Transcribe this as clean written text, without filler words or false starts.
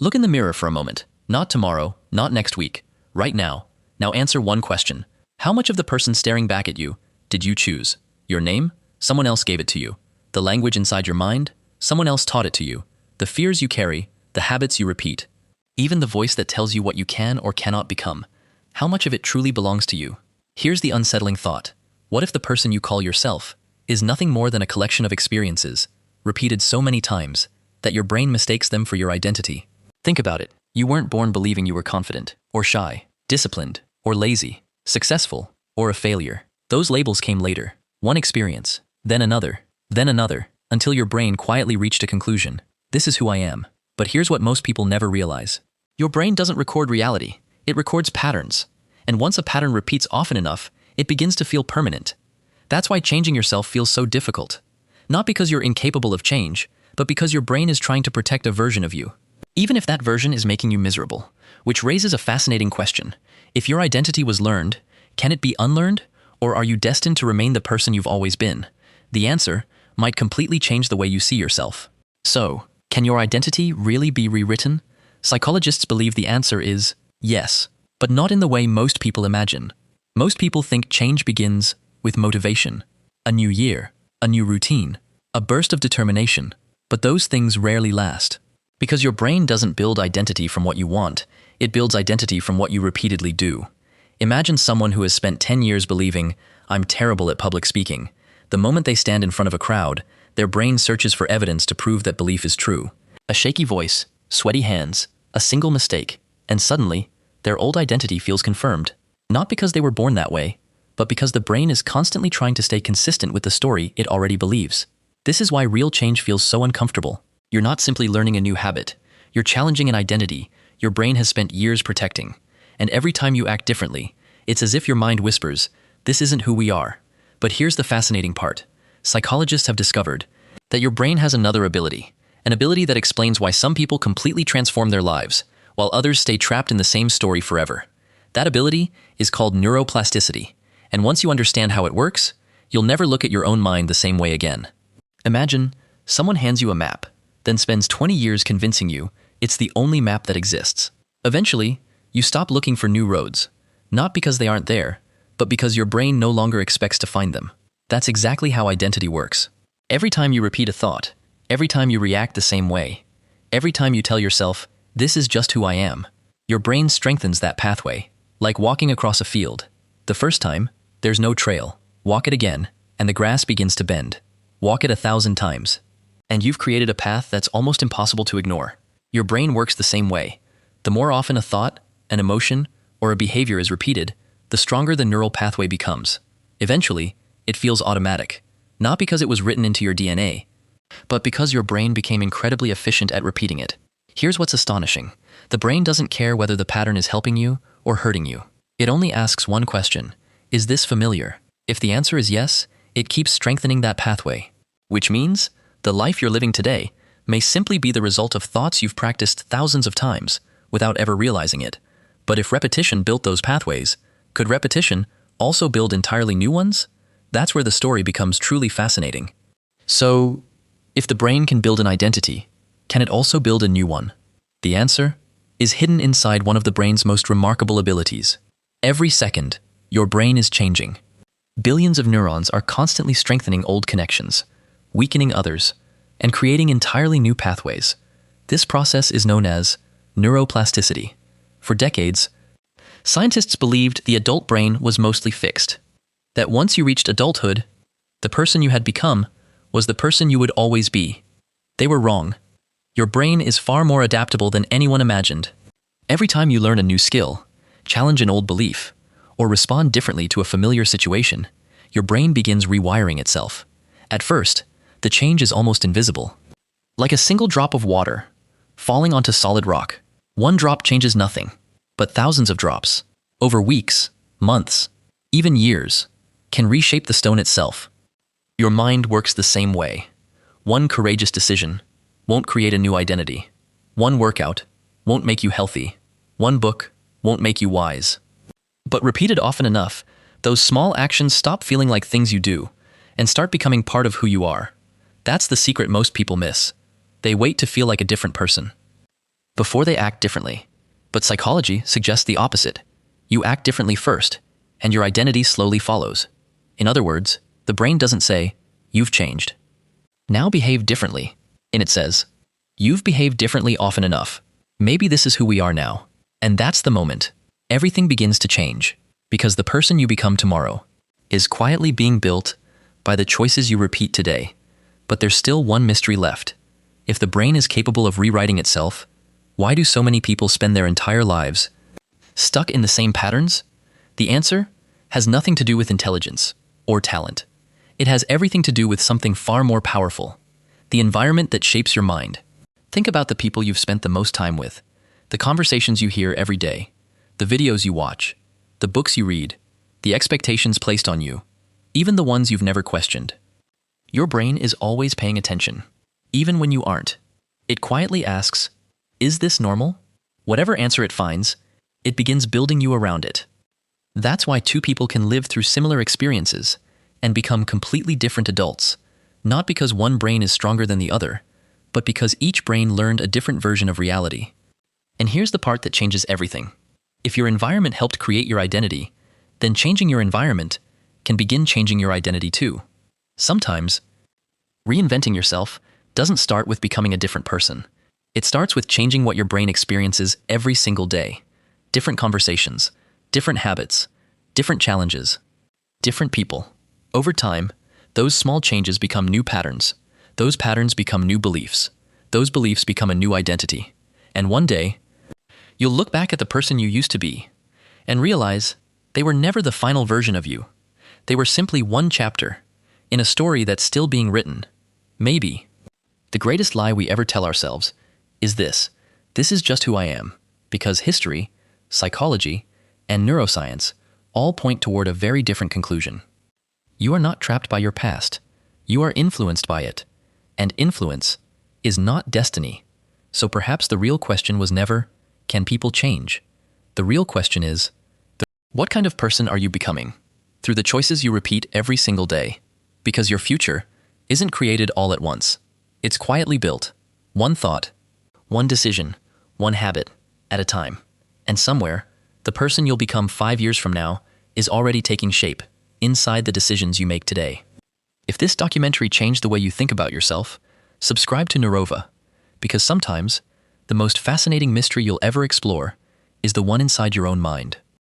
Look in the mirror for a moment. Not tomorrow, not next week. Right now. Now answer one question. How much of the person staring back at you did you choose? Your name? Someone else gave it to you. The language inside your mind? Someone else taught it to you. The fears you carry, the habits you repeat. Even the voice that tells you what you can or cannot become. How much of it truly belongs to you? Here's the unsettling thought. What if the person you call yourself is nothing more than a collection of experiences, repeated so many times, that your brain mistakes them for your identity? Think about it. You weren't born believing you were confident, or shy, disciplined, or lazy, successful, or a failure. Those labels came later. One experience, then another, until your brain quietly reached a conclusion. This is who I am. But here's what most people never realize. Your brain doesn't record reality. It records patterns. And once a pattern repeats often enough, it begins to feel permanent. That's why changing yourself feels so difficult. Not because you're incapable of change, but because your brain is trying to protect a version of you. Even if that version is making you miserable. Which raises a fascinating question. If your identity was learned, can it be unlearned? Or are you destined to remain the person you've always been? The answer might completely change the way you see yourself. So, can your identity really be rewritten? Psychologists believe the answer is yes, but not in the way most people imagine. Most people think change begins with motivation, a new year, a new routine, a burst of determination. But those things rarely last. Because your brain doesn't build identity from what you want, it builds identity from what you repeatedly do. Imagine someone who has spent 10 years believing, I'm terrible at public speaking. The moment they stand in front of a crowd, their brain searches for evidence to prove that belief is true. A shaky voice, sweaty hands, a single mistake, and suddenly, their old identity feels confirmed. Not because they were born that way, but because the brain is constantly trying to stay consistent with the story it already believes. This is why real change feels so uncomfortable. You're not simply learning a new habit. You're challenging an identity your brain has spent years protecting. And every time you act differently, it's as if your mind whispers, this isn't who we are. But here's the fascinating part. Psychologists have discovered that your brain has another ability, an ability that explains why some people completely transform their lives, while others stay trapped in the same story forever. That ability is called neuroplasticity, and once you understand how it works, you'll never look at your own mind the same way again. Imagine someone hands you a map, then spends 20 years convincing you it's the only map that exists. Eventually, you stop looking for new roads, not because they aren't there, but because your brain no longer expects to find them. That's exactly how identity works. Every time you repeat a thought, every time you react the same way, every time you tell yourself, this is just who I am, your brain strengthens that pathway, like walking across a field. The first time, there's no trail. Walk it again, and the grass begins to bend. Walk it 1,000 times, and you've created a path that's almost impossible to ignore. Your brain works the same way. The more often a thought, an emotion, or a behavior is repeated, the stronger the neural pathway becomes. Eventually, it feels automatic, not because it was written into your DNA, but because your brain became incredibly efficient at repeating it. Here's what's astonishing. The brain doesn't care whether the pattern is helping you or hurting you. It only asks one question, is this familiar? If the answer is yes, it keeps strengthening that pathway, which means the life you're living today may simply be the result of thoughts you've practiced thousands of times without ever realizing it. But if repetition built those pathways, could repetition also build entirely new ones? That's where the story becomes truly fascinating. So, if the brain can build an identity, can it also build a new one? The answer is hidden inside one of the brain's most remarkable abilities. Every second, your brain is changing. Billions of neurons are constantly strengthening old connections, weakening others, and creating entirely new pathways. This process is known as neuroplasticity. For decades, scientists believed the adult brain was mostly fixed, that once you reached adulthood, the person you had become was the person you would always be. They were wrong. Your brain is far more adaptable than anyone imagined. Every time you learn a new skill, challenge an old belief, or respond differently to a familiar situation, your brain begins rewiring itself. At first, the change is almost invisible. Like a single drop of water falling onto solid rock. One drop changes nothing, but thousands of drops, over weeks, months, even years, can reshape the stone itself. Your mind works the same way. One courageous decision won't create a new identity. One workout won't make you healthy. One book won't make you wise. But repeated often enough, those small actions stop feeling like things you do and start becoming part of who you are. That's the secret most people miss. They wait to feel like a different person. before they act differently. But psychology suggests the opposite. You act differently first, and your identity slowly follows. In other words, the brain doesn't say, "You've changed. Now behave differently." And it says, "You've behaved differently often enough. Maybe this is who we are now." And that's the moment everything begins to change, because the person you become tomorrow is quietly being built by the choices you repeat today. But there's still one mystery left. If the brain is capable of rewriting itself, why do so many people spend their entire lives stuck in the same patterns? The answer has nothing to do with intelligence or talent. It has everything to do with something far more powerful: the environment that shapes your mind. Think about the people you've spent the most time with, the conversations you hear every day, the videos you watch, the books you read, the expectations placed on you, even the ones you've never questioned. Your brain is always paying attention, even when you aren't. It quietly asks, "Is this normal?" Whatever answer it finds, it begins building you around it. That's why two people can live through similar experiences and become completely different adults, not because one brain is stronger than the other, but because each brain learned a different version of reality. And here's the part that changes everything. If your environment helped create your identity, then changing your environment can begin changing your identity too. Sometimes, reinventing yourself doesn't start with becoming a different person. It starts with changing what your brain experiences every single day. Different conversations, different habits, different challenges, different people. Over time, those small changes become new patterns. Those patterns become new beliefs. Those beliefs become a new identity. And one day, you'll look back at the person you used to be and realize they were never the final version of you. They were simply one chapter in a story that's still being written. Maybe the greatest lie we ever tell ourselves is this: this is just who I am, because history, psychology, and neuroscience all point toward a very different conclusion. You are not trapped by your past. You are influenced by it. And influence is not destiny. So perhaps the real question was never, can people change? The real question is, what kind of person are you becoming? Through the choices you repeat every single day. Because your future isn't created all at once. It's quietly built. One thought, one decision, one habit at a time. And somewhere, the person you'll become 5 years from now is already taking shape inside the decisions you make today. If this documentary changed the way you think about yourself, subscribe to Nurova, because sometimes the most fascinating mystery you'll ever explore is the one inside your own mind.